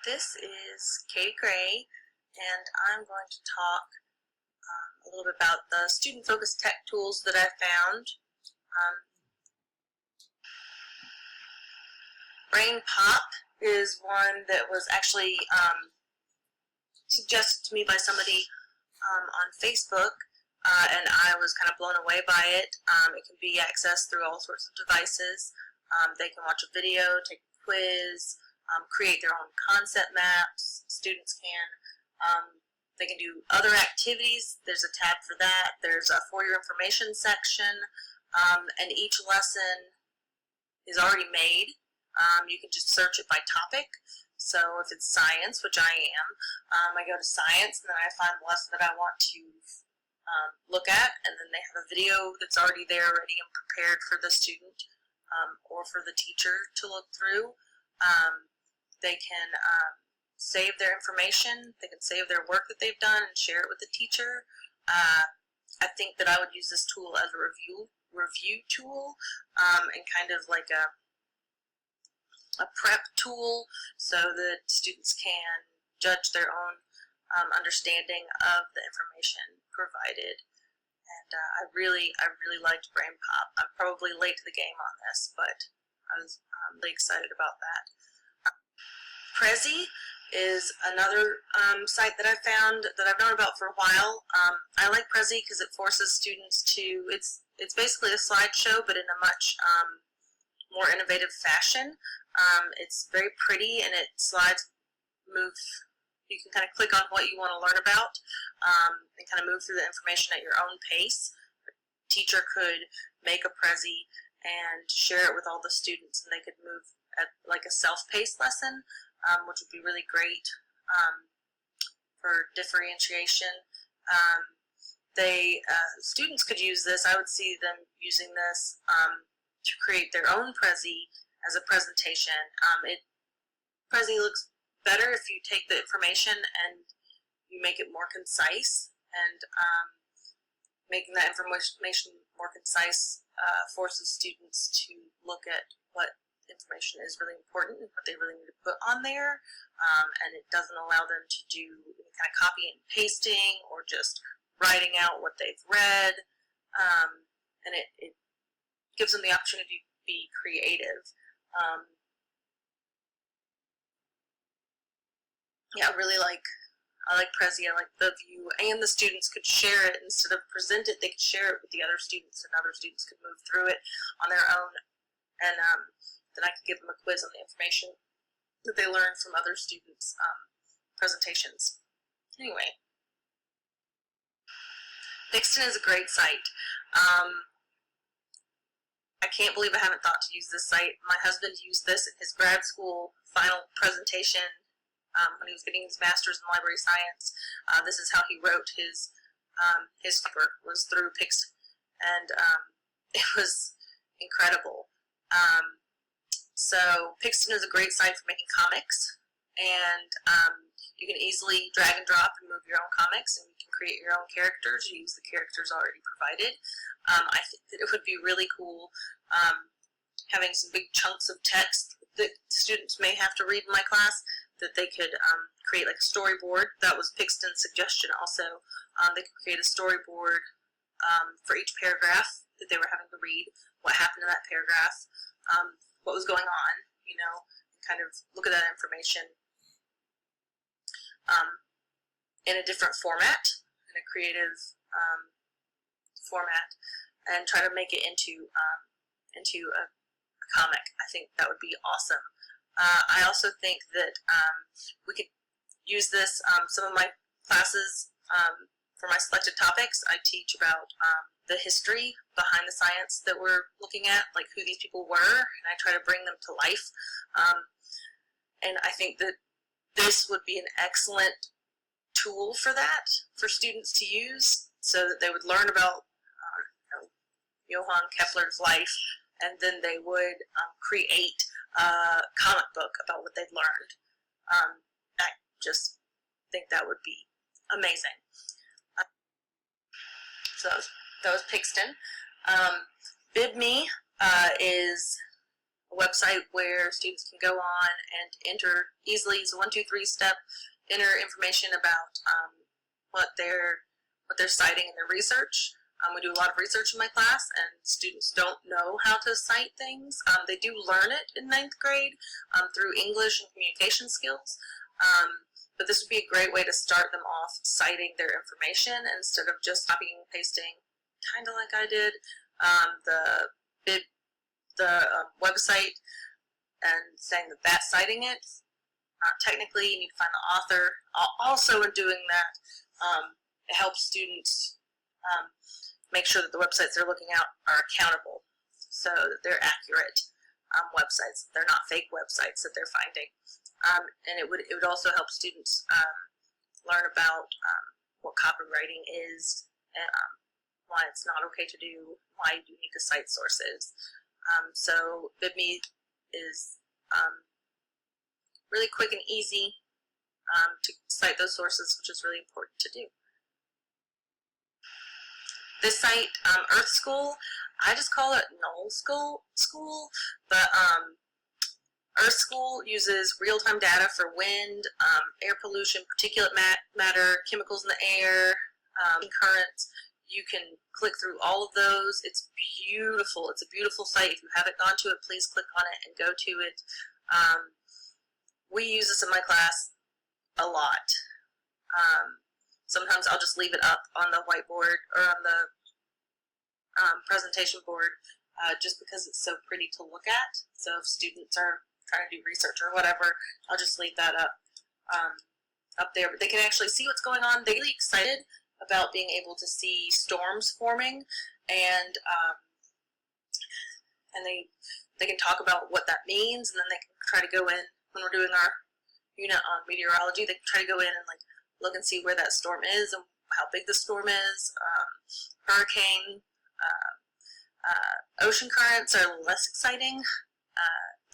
This is Katie Gray, and I'm going to talk a little bit about the student-focused tech tools that I found. Brain Pop is one that was actually suggested to me by somebody on Facebook, and I was kind of blown away by it. It can be accessed through all sorts of devices. They can watch a video, take a quiz, create their own concept maps. Students can, they can do other activities. There's a tab for that. There's a for your information section, and each lesson is already made. You can just search it by topic. So if it's science, which I am, I go to science, and then I find the lesson that I want to look at, and then they have a video that's already there, ready and prepared for the student or for the teacher to look through. They can save their information. They can save their work that they've done and share it with the teacher. I think that I would use this tool as a review tool, and kind of like a prep tool, so that students can judge their own understanding of the information provided. And I really liked Brain Pop. I'm probably late to the game on this, but I was really excited about that. Prezi is another site that I found that I've known about for a while. I like Prezi because it forces students to, it's basically a slideshow, but in a much more innovative fashion. It's very pretty, and it slides, move. You can kind of click on what you want to learn about, and kind of move through the information at your own pace. A teacher could make a Prezi and share it with all the students, and they could move at like a self-paced lesson, which would be really great for differentiation. Students could use this. I would see them using this to create their own Prezi as a presentation. Prezi looks better if you take the information and you make it more concise, and making that information more concise forces students to look at what information is really important and what they really need to put on there, and it doesn't allow them to do any kind of copy and pasting or just writing out what they've read, and it gives them the opportunity to be creative. Yeah, I like Prezi. I like the view, and the students could share it instead of present it. They could share it with the other students, and other students could move through it on their own. And then I could give them a quiz on the information that they learned from other students' presentations. Anyway, Pixton is a great site. I can't believe I haven't thought to use this site. My husband used this in his grad school final presentation when he was getting his master's in library science. This is how he wrote his paper, was through Pixton, and it was incredible. So Pixton is a great site for making comics, and you can easily drag and drop and move your own comics, and you can create your own characters. You use the characters already provided. I think that it would be really cool having some big chunks of text that students may have to read in my class, that they could create like a storyboard. That was Pixton's suggestion also. They could create a storyboard for each paragraph that they were having to read, what happened in that paragraph, what was going on, you know, and kind of look at that information in a different format, in a creative format, and try to make it into a comic. I think that would be awesome. I also think that we could use this. Some of my classes, for my selected topics, I teach about the history behind the science that we're looking at, like who these people were, and I try to bring them to life. And I think that this would be an excellent tool for that, for students to use, so that they would learn about Johann Kepler's life, and then they would create a comic book about what they'd learned. I just think that would be amazing. So that was Pixton. BibMe is a website where students can go on and enter easily. It's a 1, 2, 3 step. Enter information about what they're citing in their research. We do a lot of research in my class, and students don't know how to cite things. They do learn it in 9th grade through English and communication skills, but this would be a great way to start them off citing their information instead of just copying and pasting, kind of like I did, the website and saying that that's citing it. Technically, you need to find the author. Also, in doing that, it helps students make sure that the websites they're looking at are accountable, so that they're accurate websites. They're not fake websites that they're finding. And it would also help students learn about what copywriting is and why it's not okay to do, why you do need to cite sources. So BibMe is really quick and easy to cite those sources, which is really important to do. This site, Earth School, I just call it Null School, but Earth School uses real-time data for wind, air pollution, particulate matter, chemicals in the air, currents. You can click through all of those. It's beautiful. It's a beautiful site. If you haven't gone to it, please click on it and go to it. We use this in my class a lot. Sometimes I'll just leave it up on the whiteboard or on the presentation board just because it's so pretty to look at. So if students are trying to do research or whatever, I'll just leave that up there. But they can actually see what's going on. They're really excited about being able to see storms forming, and they can talk about what that means, and then they can try to go in when we're doing our unit on meteorology. They can try to go in and look and see where that storm is and how big the storm is. Hurricane, ocean currents are less exciting,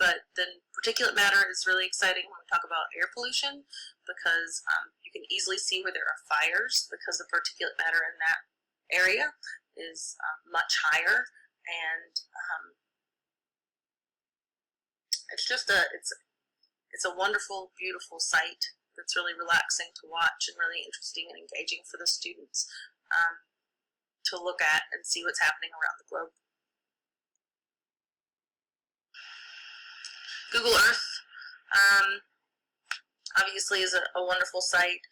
but then particulate matter is really exciting when we talk about air pollution, because you can easily see where there are fires because the particulate matter in that area is much higher, and it's just it's a wonderful, beautiful site that's really relaxing to watch and really interesting and engaging for the students to look at and see what's happening around the globe. Google Earth obviously is a wonderful site.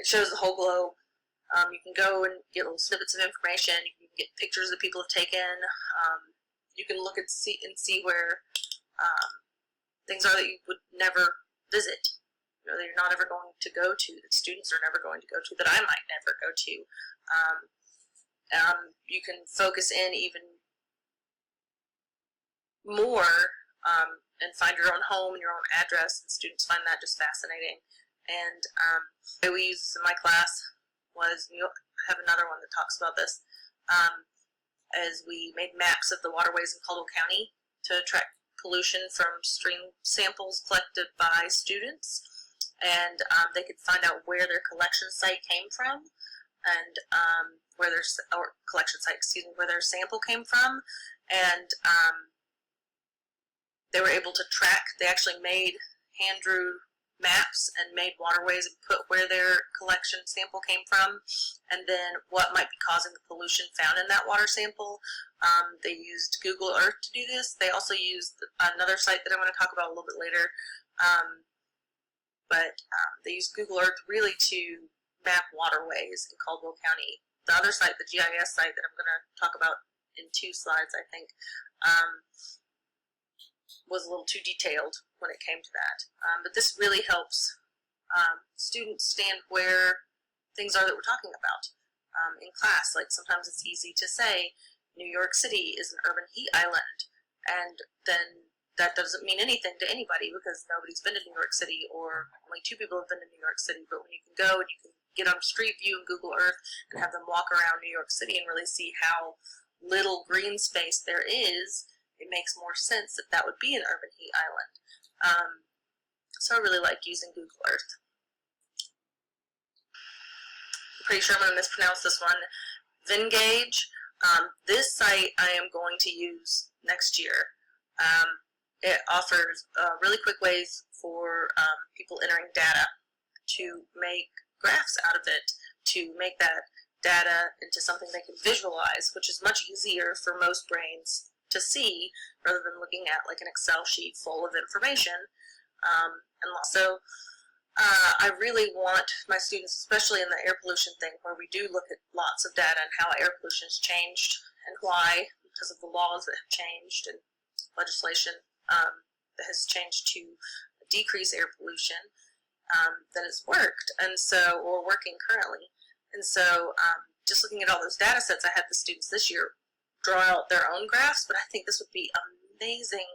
It shows the whole globe. You can go and get little snippets of information. You can get pictures that people have taken. You can look and see where things are that you would never visit, that you're not ever going to go to, that students are never going to go to, that I might never go to. You can focus in even more and find your own home and your own address, and students find that just fascinating. And the way we use this in my class was, you'll have another one that talks about this, as we made maps of the waterways in Caldwell County to track pollution from stream samples collected by students, and they could find out where their collection site came from, and where their where their sample came from, and they were able to track. They actually made hand-drew maps and made waterways and put where their collection sample came from, and then what might be causing the pollution found in that water sample. They used Google Earth to do this. They also used another site that I'm going to talk about a little bit later, but they used Google Earth really to map waterways in Caldwell County. The other site, the GIS site that I'm going to talk about in 2 slides, I think, was a little too detailed when it came to that. But this really helps students stand where things are that we're talking about in class. Like, sometimes it's easy to say New York City is an urban heat island, and then that doesn't mean anything to anybody because nobody's been to New York City, or only 2 people have been to New York City. But when you can go and you can get on Street View and Google Earth and have them walk around New York City and really see how little green space there is, it makes more sense that that would be an urban heat island. So I really like using Google Earth. I'm pretty sure I'm going to mispronounce this one. Vengage. This site I am going to use next year. It offers really quick ways for people entering data to make graphs out of it, to make that data into something they can visualize, which is much easier for most brains to see rather than looking at like an Excel sheet full of information. And also, I really want my students, especially in the air pollution thing, where we do look at lots of data and how air pollution has changed and why, because of the laws that have changed and legislation that has changed to decrease air pollution, that it's worked, and so, or working currently. And so just looking at all those data sets, I had the students this year draw out their own graphs, but I think this would be an amazing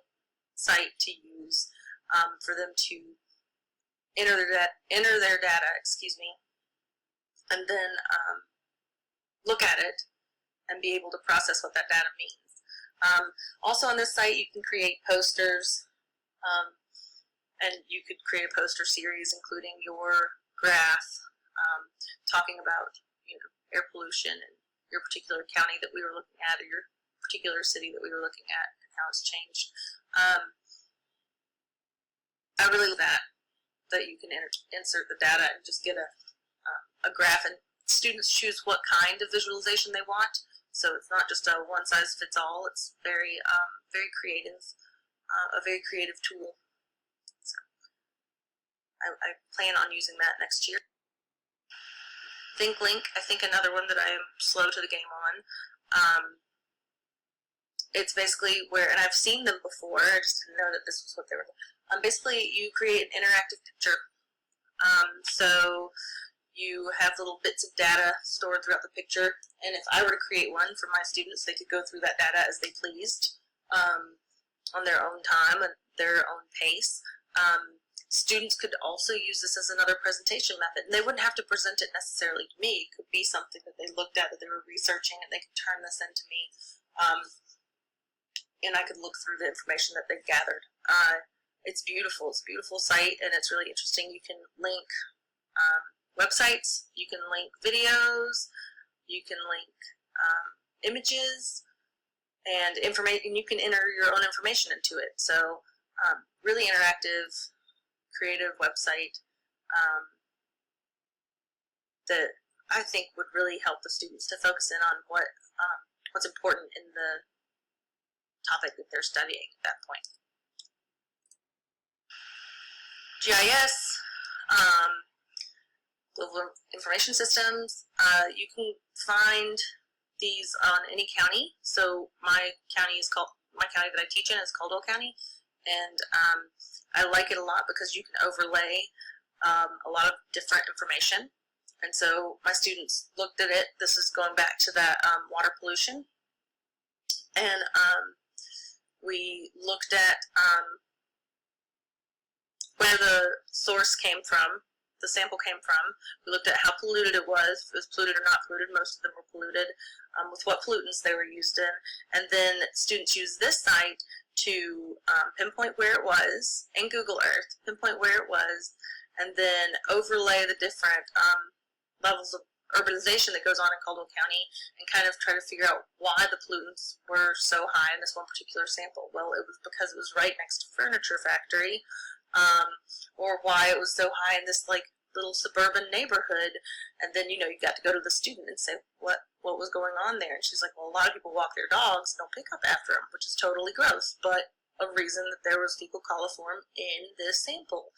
site to use for them to enter their data, and then look at it and be able to process what that data means. Also on this site, you can create posters, and you could create a poster series including your graph, talking about air pollution in your particular county that we were looking at, or your particular city that we were looking at, and how it's changed. I really love that you can insert the data and just get a graph, and students choose what kind of visualization they want. So it's not just a one-size-fits-all. It's very, very creative, a very creative tool. So I plan on using that next year. ThinkLink, I think another one that I am slow to the game on. It's basically where, and I've seen them before, I just didn't know that this was what they were doing. Basically, you create an interactive picture. So you have little bits of data stored throughout the picture, and if I were to create one for my students, they could go through that data as they pleased, on their own time and their own pace. Students could also use this as another presentation method, and they wouldn't have to present it necessarily to me. It could be something that they looked at, that they were researching, and they could turn this into me, and I could look through the information that they've gathered. It's beautiful. It's a beautiful site, and it's really interesting. You can link websites, you can link videos, you can link images, and information. You can enter your own information into it. So really interactive, creative website that I think would really help the students to focus in on what's important in the topic that they're studying at that point. GIS, Global Information Systems, you can find these on any county. So my county that I teach in is Caldwell County, and I like it a lot because you can overlay a lot of different information. And so my students looked at it. This is going back to that water pollution, and we looked at where the source came from, the sample came from. We looked at how polluted it was, if it was polluted or not polluted. Most of them were polluted, with what pollutants they were used in. And then students used this site to pinpoint where it was in Google Earth, pinpoint where it was, and then overlay the different levels of urbanization that goes on in Caldwell County, and kind of try to figure out why the pollutants were so high in this one particular sample. Well, it was because it was right next to a furniture factory, or why it was so high in this like little suburban neighborhood. And then you got to go to the student and say what was going on there, and she's like, well, a lot of people walk their dogs and don't pick up after them, which is totally gross, but a reason that there was fecal coliform in this sample.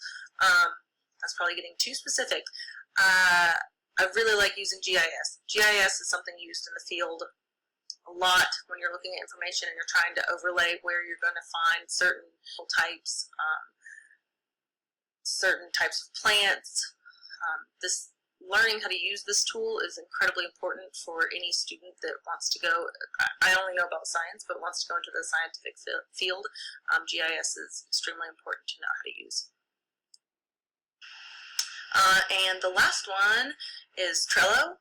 That's probably getting too specific. I really like using GIS. GIS is something used in the field a lot when you're looking at information and you're trying to overlay where you're going to find certain types of plants. Learning how to use this tool is incredibly important for any student that wants to go. I only know about science, but wants to go into the scientific field. GIS is extremely important to know how to use. And the last one is Trello.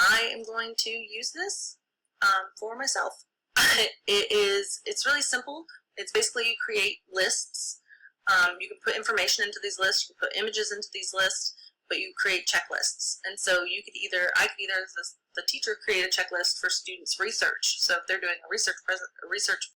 I am going to use this for myself. It's really simple. It's basically you create lists. You can put information into these lists, you can put images into these lists, but you create checklists. And so I could either, the teacher, create a checklist for students' research. So if they're doing a research